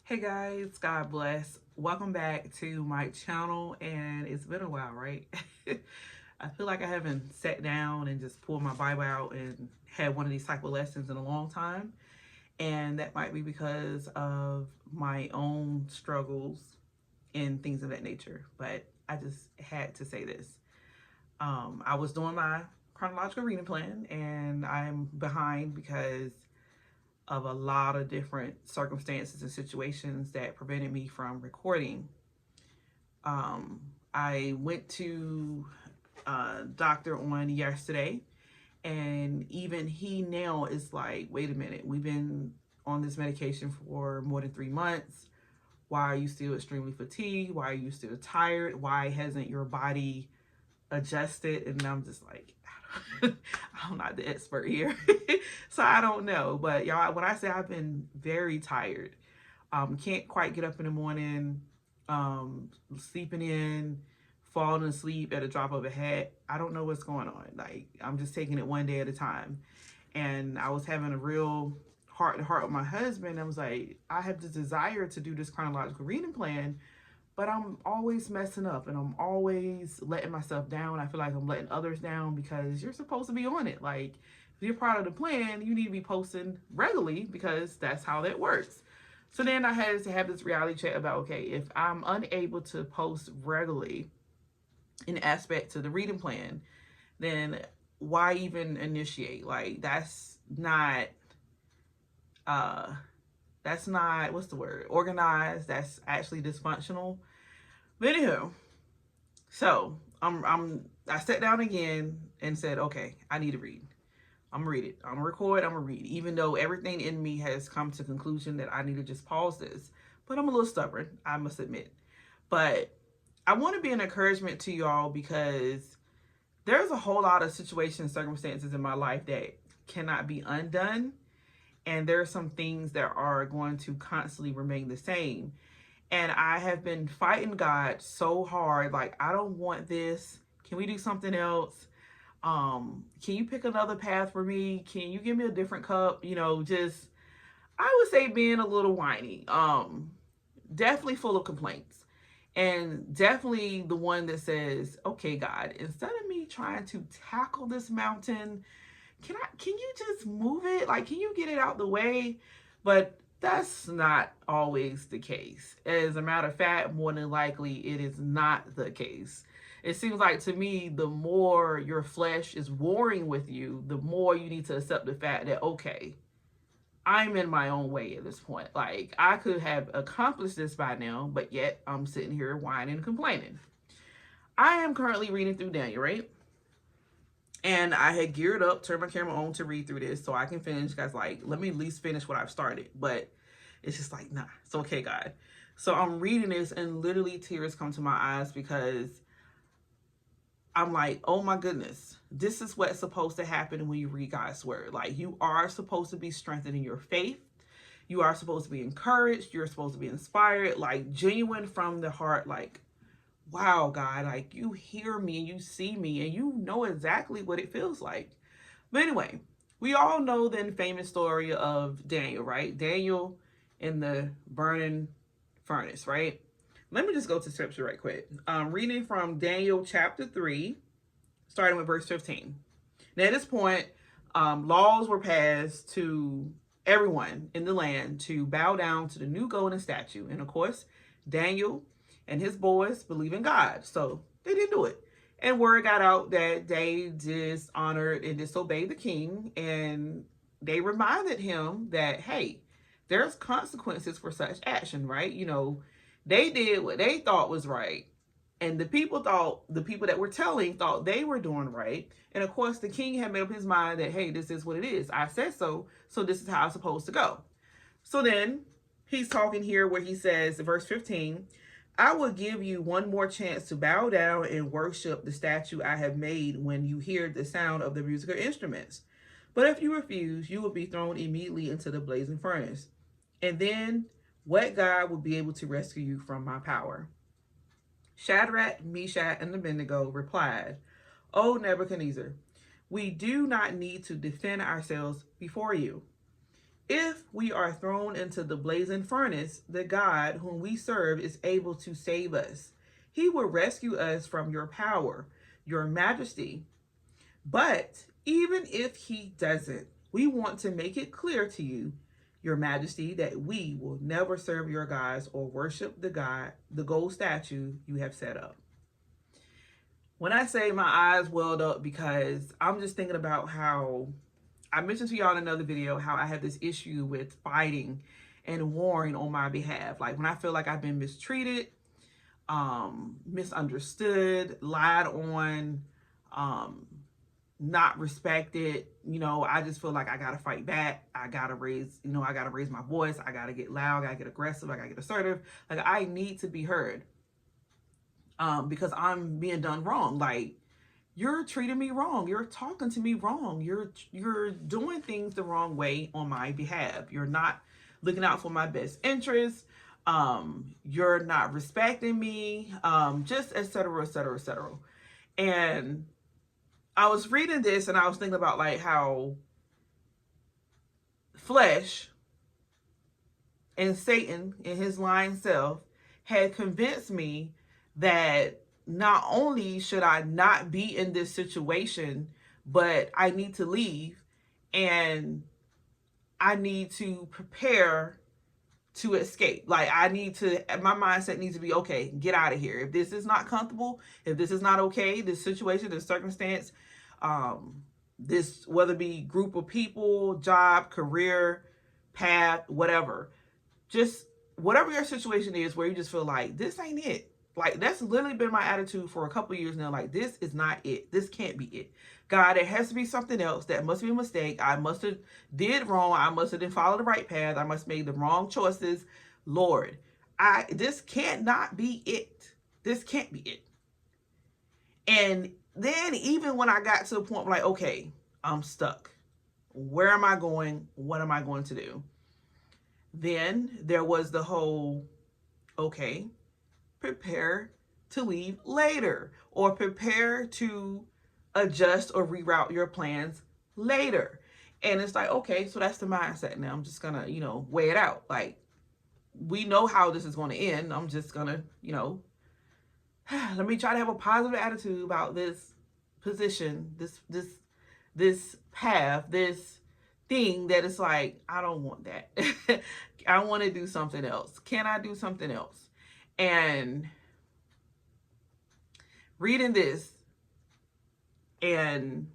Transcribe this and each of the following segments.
Hey guys, God bless. Welcome back to my channel, and it's been a while, right? I feel like I haven't sat down and just pulled my Bible out and had one of these type of lessons in a long time. And that might be because of my own struggles and things of that nature. But I just had to say this. I was doing my chronological reading plan, and I'm behind because of a lot of different circumstances and situations that prevented me from recording. I went to a doctor on yesterday, and even he now is like, wait a minute, we've been on this medication for more than 3 months. Why are you still extremely fatigued? Why are you still tired? Why hasn't your body adjusted? And I'm just like, I'm not the expert here. So I don't know. But y'all, when I say I've been very tired, can't quite get up in the morning, sleeping in, falling asleep at a drop of a hat. I don't know what's going on. Like, I'm just taking it one day at a time. And I was having a real heart to heart with my husband. I was like, I have the desire to do this chronological reading plan, but I'm always messing up and I'm always letting myself down. I feel like I'm letting others down because you're supposed to be on it. Like, if you're part of the plan, you need to be posting regularly because that's how that works. So then I had to have this reality check about, okay, if I'm unable to post regularly in aspect to the reading plan, then why even initiate? Like, uh that's not, what's the word, organized. That's actually dysfunctional. But anywho, so I sat down again and said, okay, I need to read. I'm gonna read it. I'm gonna record. I'm gonna read, even though everything in me has come to conclusion that I need to just pause this. But I'm a little stubborn, I must admit. But I want to be an encouragement to y'all because there's a whole lot of situations, circumstances in my life that cannot be undone, and there are some things that are going to constantly remain the same. And I have been fighting God so hard, like, I don't want this. Can we do something else? Can you pick another path for me? Can you give me a different cup? Just, I would say, being a little whiny. Definitely full of complaints. And definitely the one that says, okay, God, instead of me trying to tackle this mountain, can you just move it? Like, can you get it out the way? But that's not always the case. As a matter of fact, more than likely, it is not the case. It seems like to me, the more your flesh is warring with you, the more you need to accept the fact that, okay, I'm in my own way at this point. Like, I could have accomplished this by now, but yet I'm sitting here whining and complaining. I am currently reading through Daniel, right? And I had geared up, turned my camera on to read through this so I can finish. Guys, like, let me at least finish what I've started. But it's just like, nah, it's okay, God. So I'm reading this and literally tears come to my eyes because I'm like, oh my goodness, this is what's supposed to happen when you read God's word. Like, you are supposed to be strengthened in your faith. You are supposed to be encouraged. You're supposed to be inspired, like genuine from the heart. Like, wow, God, like, you hear me and you see me and you know exactly what it feels like. But anyway, we all know the famous story of Daniel, right? Daniel in the burning furnace, right? Let me just go to scripture right quick. Reading from Daniel chapter 3, starting with verse 15. Now, at this point, laws were passed to everyone in the land to bow down to the new golden statue. And of course, Daniel and his boys believe in God, so they didn't do it. And word got out that they dishonored and disobeyed the king, and they reminded him that, hey, there's consequences for such action, right? They did what they thought was right, and the people that were telling thought they were doing right. And of course, the king had made up his mind that, hey, this is what it is. I said so, so this is how it's supposed to go. So then he's talking here where he says, verse 15, I will give you one more chance to bow down and worship the statue I have made when you hear the sound of the musical instruments. But if you refuse, you will be thrown immediately into the blazing furnace. And then what God will be able to rescue you from my power? Shadrach, Meshach, and Abednego replied, O Nebuchadnezzar, we do not need to defend ourselves before you. If we are thrown into the blazing furnace, the God whom we serve is able to save us. He will rescue us from your power, your majesty. But even if he doesn't, we want to make it clear to you, your majesty, that we will never serve your gods or worship the gold statue you have set up. When I say my eyes welled up, because I'm just thinking about how I mentioned to y'all in another video how I have this issue with fighting and warring on my behalf. Like when I feel like I've been mistreated, misunderstood, lied on, not respected, I just feel like I gotta fight back. I gotta raise my voice. I gotta get loud. I gotta get aggressive. I gotta get assertive. Like I need to be heard, because I'm being done wrong. Like you're treating me wrong. You're talking to me wrong. You're doing things the wrong way on my behalf. You're not looking out for my best interests. You're not respecting me. Just et cetera, et cetera, et cetera. And I was reading this and I was thinking about like how flesh and Satan in his lying self had convinced me that not only should I not be in this situation, but I need to leave and I need to prepare to escape. Like my mindset needs to be, okay, get out of here. If this is not comfortable, if this is not okay, this situation, this circumstance, this, whether it be group of people, job, career, path, whatever, just whatever your situation is where you just feel like this ain't it. Like that's literally been my attitude for a couple of years now. Like this is not it. This can't be it. God, it has to be something else. That must be a mistake. I must have did wrong. I must have didn't follow the right path. I must have made the wrong choices. Lord, this can't not be it. This can't be it. And then even when I got to the point where like, okay, I'm stuck. Where am I going? What am I going to do? Then there was the whole, okay, prepare to leave later, or prepare to adjust or reroute your plans later. And it's like, okay, so that's the mindset now. I'm just gonna, weigh it out. Like, we know how this is going to end. I'm just gonna, let me try to have a positive attitude about this position, this path, this thing that is like, I don't want that. I want to do something else. Can I do something else? And reading this and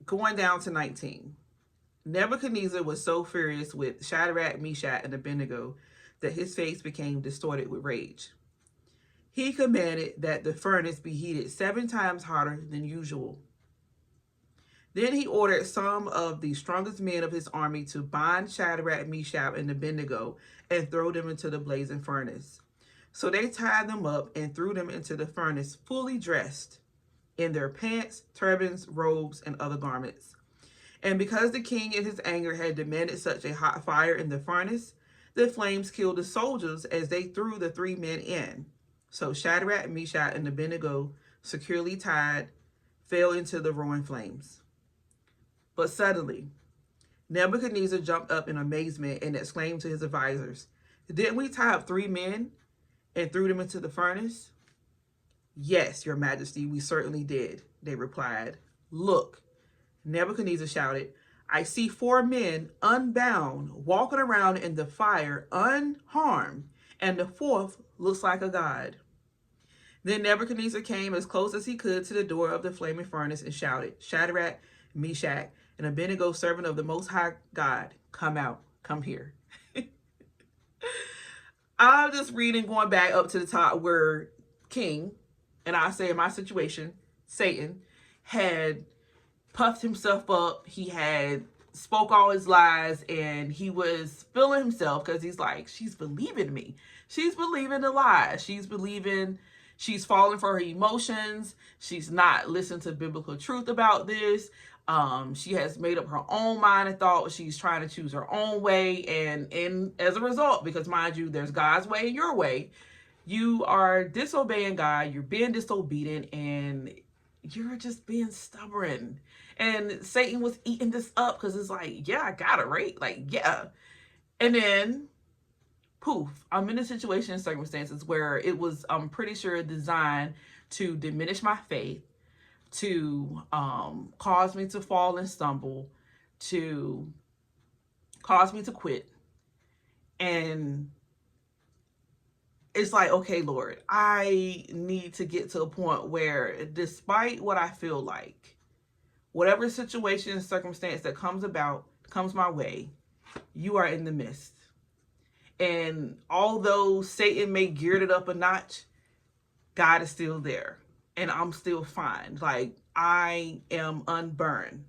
going down to 19, Nebuchadnezzar was so furious with Shadrach, Meshach, and Abednego that his face became distorted with rage. He commanded that the furnace be heated 7 times hotter than usual. Then he ordered some of the strongest men of his army to bind Shadrach, Meshach, and Abednego and throw them into the blazing furnace. So they tied them up and threw them into the furnace fully dressed in their pants, turbans, robes, and other garments. And because the king in his anger had demanded such a hot fire in the furnace, the flames killed the soldiers as they threw the 3 men in. So Shadrach, Meshach, and Abednego, securely tied, fell into the roaring flames. But suddenly, Nebuchadnezzar jumped up in amazement and exclaimed to his advisors, "Didn't we tie up 3 men and threw them into the furnace?" "Yes, your majesty, we certainly did," they replied. "Look," Nebuchadnezzar shouted, "I see 4 men unbound walking around in the fire unharmed, and the 4th looks like a god." Then Nebuchadnezzar came as close as he could to the door of the flaming furnace and shouted, "Shadrach, Meshach, and Abednego, servant of the Most High God, come out, come here." I'm just reading, going back up to the top where King, and I say in my situation, Satan, had puffed himself up. He had spoke all his lies, and he was feeling himself because he's like, she's believing me. She's believing the lies. She's falling for her emotions. She's not listening to biblical truth about this. She has made up her own mind and thought. She's trying to choose her own way. And as a result, because mind you, there's God's way and your way, you are disobeying God. You're being disobedient, and you're just being stubborn. And Satan was eating this up because it's like, yeah, I got it, right? Like, yeah. And then, poof, I'm in a situation and circumstances where it was, I'm pretty sure, designed to diminish my faith, to cause me to fall and stumble, to cause me to quit. And it's like, okay, Lord, I need to get to a point where, despite what I feel like, whatever situation, circumstance that comes my way, you are in the midst. And although Satan may geared it up a notch, God is still there. And I'm still fine. Like, I am unburned.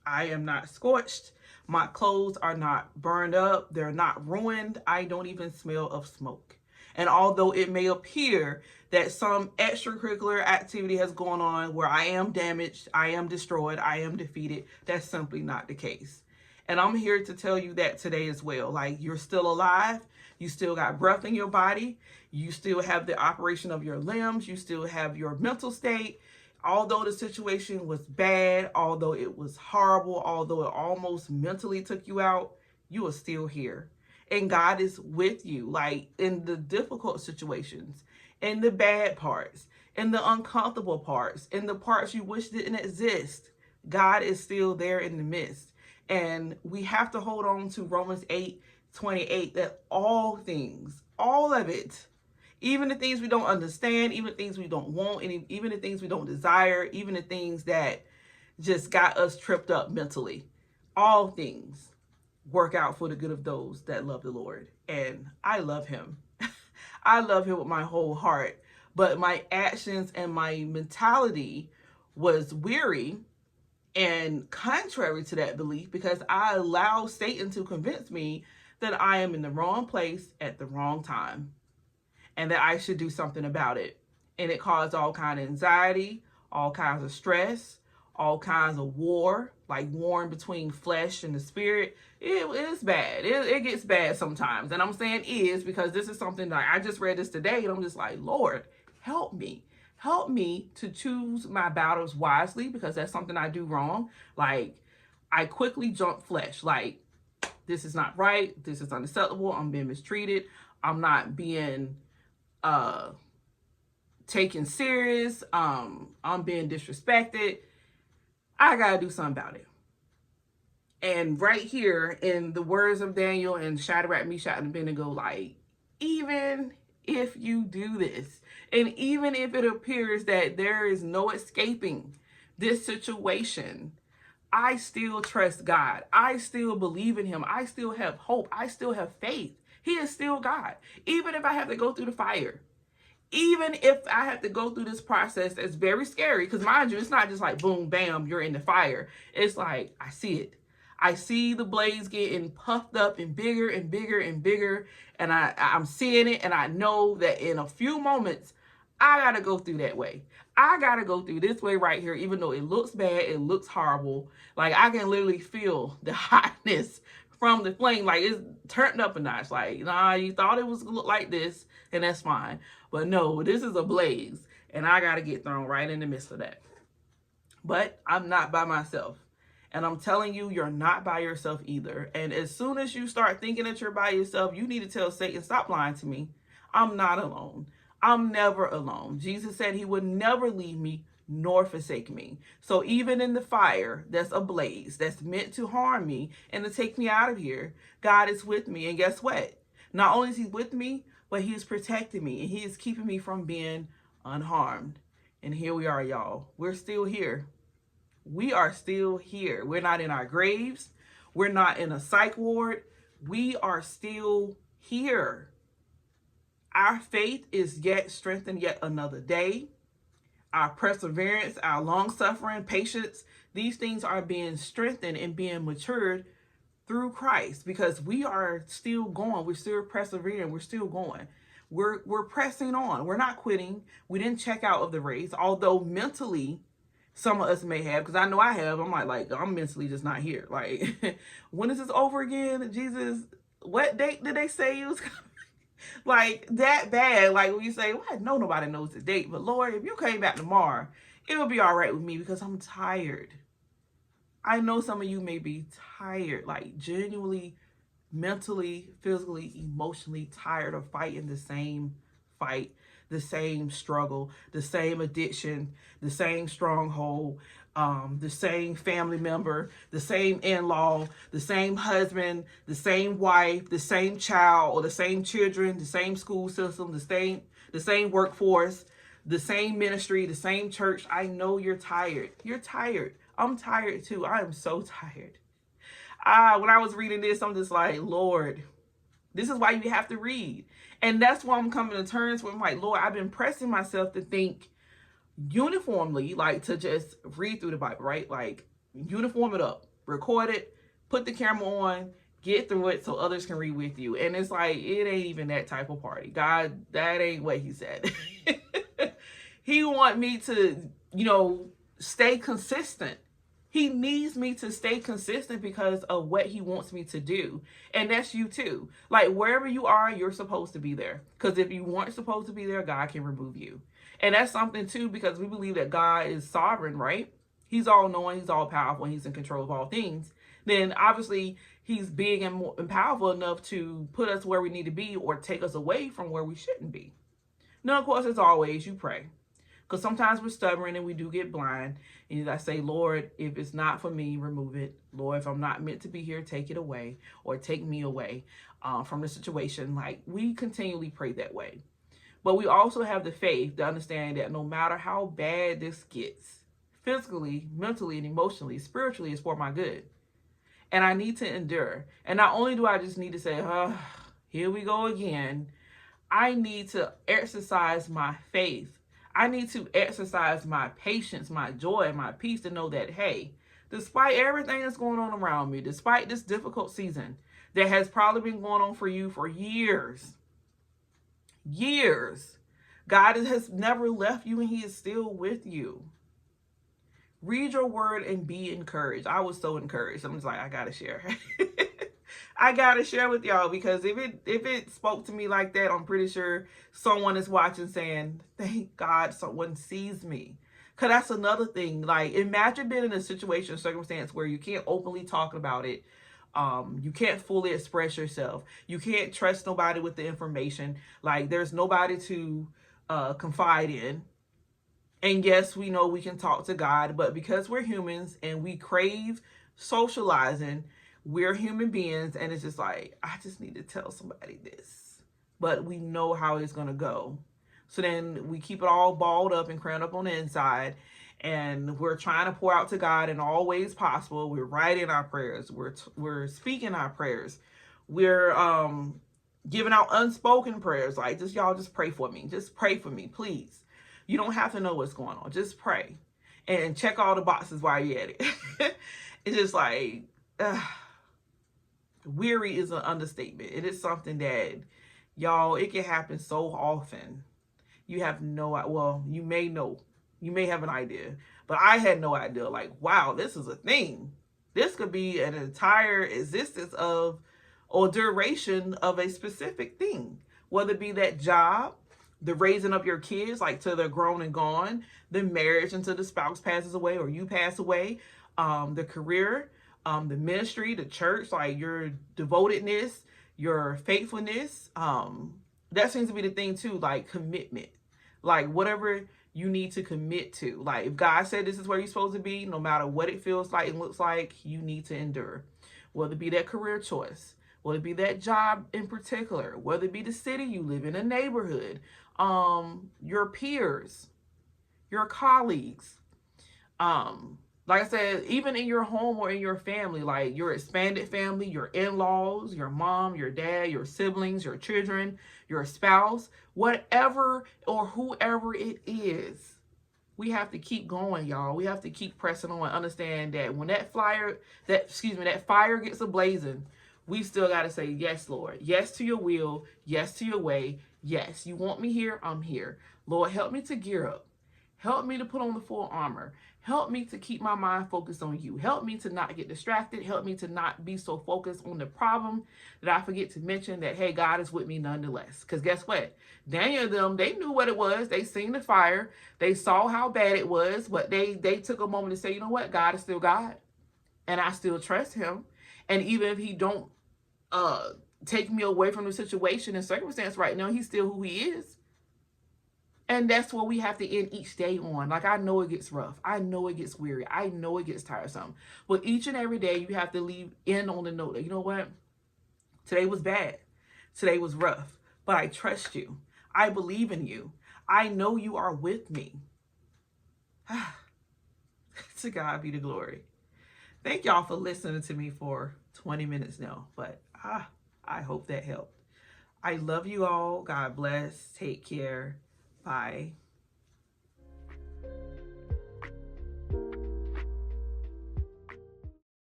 I am not scorched. My clothes are not burned up. They're not ruined. I don't even smell of smoke. And although it may appear that some extracurricular activity has gone on where I am damaged, I am destroyed, I am defeated, that's simply not the case. And I'm here to tell you that today as well. Like, you're still alive. You still got breath in your body. You still have the operation of your limbs. You still have your mental state. Although the situation was bad, although it was horrible, although it almost mentally took you out, you are still here. And God is with you, like, in the difficult situations, in the bad parts, in the uncomfortable parts, in the parts you wish didn't exist. God is still there in the midst. And we have to hold on to Romans 8:28, that all things, all of it, even the things we don't understand, even the things we don't want, and even the things we don't desire, even the things that just got us tripped up mentally, all things work out for the good of those that love the Lord. And I love him. I love him with my whole heart. But my actions and my mentality was weary and contrary to that belief, because I allow Satan to convince me that I am in the wrong place at the wrong time and that I should do something about it. And it caused all kinds of anxiety, all kinds of stress, all kinds of war, like warring between flesh and the spirit. It's bad. It gets bad sometimes. And I'm saying is because this is something that I just read this today, and I'm just like, Lord, help me. Help me to choose my battles wisely, because that's something I do wrong. Like, I quickly jump flesh. Like, this is not right. This is unacceptable. I'm being mistreated. I'm not being taken serious. I'm being disrespected. I gotta do something about it. And right here in the words of Daniel and Shadrach, Meshach, and Abednego, like, even if you do this, and even if it appears that there is no escaping this situation, I still trust God. I still believe in him. I still have hope. I still have faith. He is still God. Even if I have to go through the fire, even if I have to go through this process that's very scary, because mind you, it's not just like boom, bam, you're in the fire. It's like, I see it. I see the blaze getting puffed up and bigger and bigger and bigger. And I'm seeing it, and I know that in a few moments, I got to go through that way. I got to go through this way right here, even though it looks bad, it looks horrible. Like, I can literally feel the hotness from the flame. Like, it's turned up a notch. Like, nah, you thought it was look like this, and that's fine. But no, this is a blaze, and I got to get thrown right in the midst of that. But I'm not by myself. And I'm telling you, you're not by yourself either. And as soon as you start thinking that you're by yourself, you need to tell Satan, stop lying to me. I'm not alone. I'm never alone. Jesus said he would never leave me nor forsake me. So even in the fire that's ablaze, that's meant to harm me and to take me out of here, God is with me. And guess what? Not only is he with me, but he is protecting me, and he is keeping me from being unharmed. And here we are, y'all. We're still here. We are still here. We're not in our graves. We're not in a psych ward. We are still here. Our faith is yet strengthened yet another day. Our perseverance, our long-suffering, patience, these things are being strengthened and being matured through Christ, because we are still going. We're still persevering. We're still going. We're pressing on. We're not quitting. We didn't check out of the race, although mentally some of us may have, because I know I have. I'm like, I'm mentally just not here. Like, when is this over again? Jesus, what date did they say you was coming? Like, that bad. Like, when you say, well, I know nobody knows the date, but Lord, if you came back tomorrow, It will be all right with me because I'm tired. I know some of you may be tired, like genuinely, mentally, physically, emotionally tired of fighting the same fight, the same struggle, the same addiction, the same stronghold, the same family member, the same in-law, the same husband, the same wife, the same child or the same children, the same school system, the same workforce, the same ministry, the same church. I know you're tired. You're tired. I'm tired too. I am so tired. When I was reading this, I'm just like, Lord, this is why you have to read. And that's why I'm coming to terms with, I'm like, Lord, I've been pressing myself to think uniformly, like to just read through the Bible, right? Like uniform it up, record it, put the camera on, get through it so others can read with you. And it's like, it ain't even that type of party. God, that ain't what he said. He want me to, stay consistent. He needs me to stay consistent because of what he wants me to do. And that's you too. Like wherever you are, you're supposed to be there. Because if you weren't supposed to be there, God can remove you. And that's something too, because we believe that God is sovereign, right? He's all knowing, he's all powerful, and he's in control of all things. Then obviously he's big and powerful enough to put us where we need to be or take us away from where we shouldn't be. Now, of course, as always, you pray. Because sometimes we're stubborn and we do get blind. And I say, Lord, if it's not for me, remove it. Lord, if I'm not meant to be here, take it away or take me away from the situation. Like we continually pray that way. But we also have the faith to understand that no matter how bad this gets, physically, mentally, and emotionally, spiritually, it's for my good. And I need to endure. And not only do I just need to say, here we go again, I need to exercise my faith. I need to exercise my patience, my joy, my peace to know that, hey, despite everything that's going on around me, despite this difficult season that has probably been going on for you for years, God has never left you and he is still with you. Read your word and be encouraged. I was so encouraged. I'm just like, I got to share. I gotta share with y'all because if it spoke to me like that, I'm pretty sure someone is watching saying, thank God someone sees me. Because that's another thing. Like, imagine being in a situation or circumstance where you can't openly talk about it. You can't fully express yourself. You can't trust nobody with the information. Like, there's nobody to confide in. And yes, we know we can talk to God, but because we're humans and we crave socializing, we're human beings, and it's just like, I just need to tell somebody this. But we know how it's going to go. So then we keep it all balled up and crammed up on the inside, and we're trying to pour out to God in all ways possible. We're writing our prayers. We're speaking our prayers. We're giving out unspoken prayers. Like, y'all just pray for me. Just pray for me, please. You don't have to know what's going on. Just pray. And check all the boxes while you're at it. It's just like... weary is an understatement. It is something that, y'all, it can happen so often. You have no, well, you may know. You may have an idea. But I had no idea. Like, wow, this is a thing. This could be an entire existence of or duration of a specific thing. Whether it be that job, the raising up your kids, like till they're grown and gone, the marriage until the spouse passes away or you pass away, the career, the ministry, the church, like your devotedness, your faithfulness. That seems to be the thing too, like commitment. Like whatever you need to commit to. Like if God said this is where you're supposed to be, no matter what it feels like and looks like, you need to endure. Whether it be that career choice, whether it be that job in particular, whether it be the city you live in, a neighborhood, your peers, your colleagues, like I said, even in your home or in your family, like your expanded family, your in-laws, your mom, your dad, your siblings, your children, your spouse, whatever or whoever it is, we have to keep going, y'all. We have to keep pressing on. Understand that when that fire gets ablazing, we still got to say, yes, Lord. Yes to your will. Yes to your way. Yes, you want me here? I'm here. Lord, help me to gear up. Help me to put on the full armor. Help me to keep my mind focused on you. Help me to not get distracted. Help me to not be so focused on the problem that I forget to mention that, hey, God is with me nonetheless. Because guess what? Daniel and them, they knew what it was. They seen the fire. They saw how bad it was. But they took a moment to say, you know what? God is still God. And I still trust him. And even if he don't take me away from the situation and circumstance right now, he's still who he is. And that's what we have to end each day on. Like, I know it gets rough. I know it gets weary. I know it gets tiresome. But each and every day, you have to leave in on the note that, you know what? Today was bad. Today was rough. But I trust you. I believe in you. I know you are with me. To God be the glory. Thank y'all for listening to me for 20 minutes now. But I hope that helped. I love you all. God bless. Take care. Bye.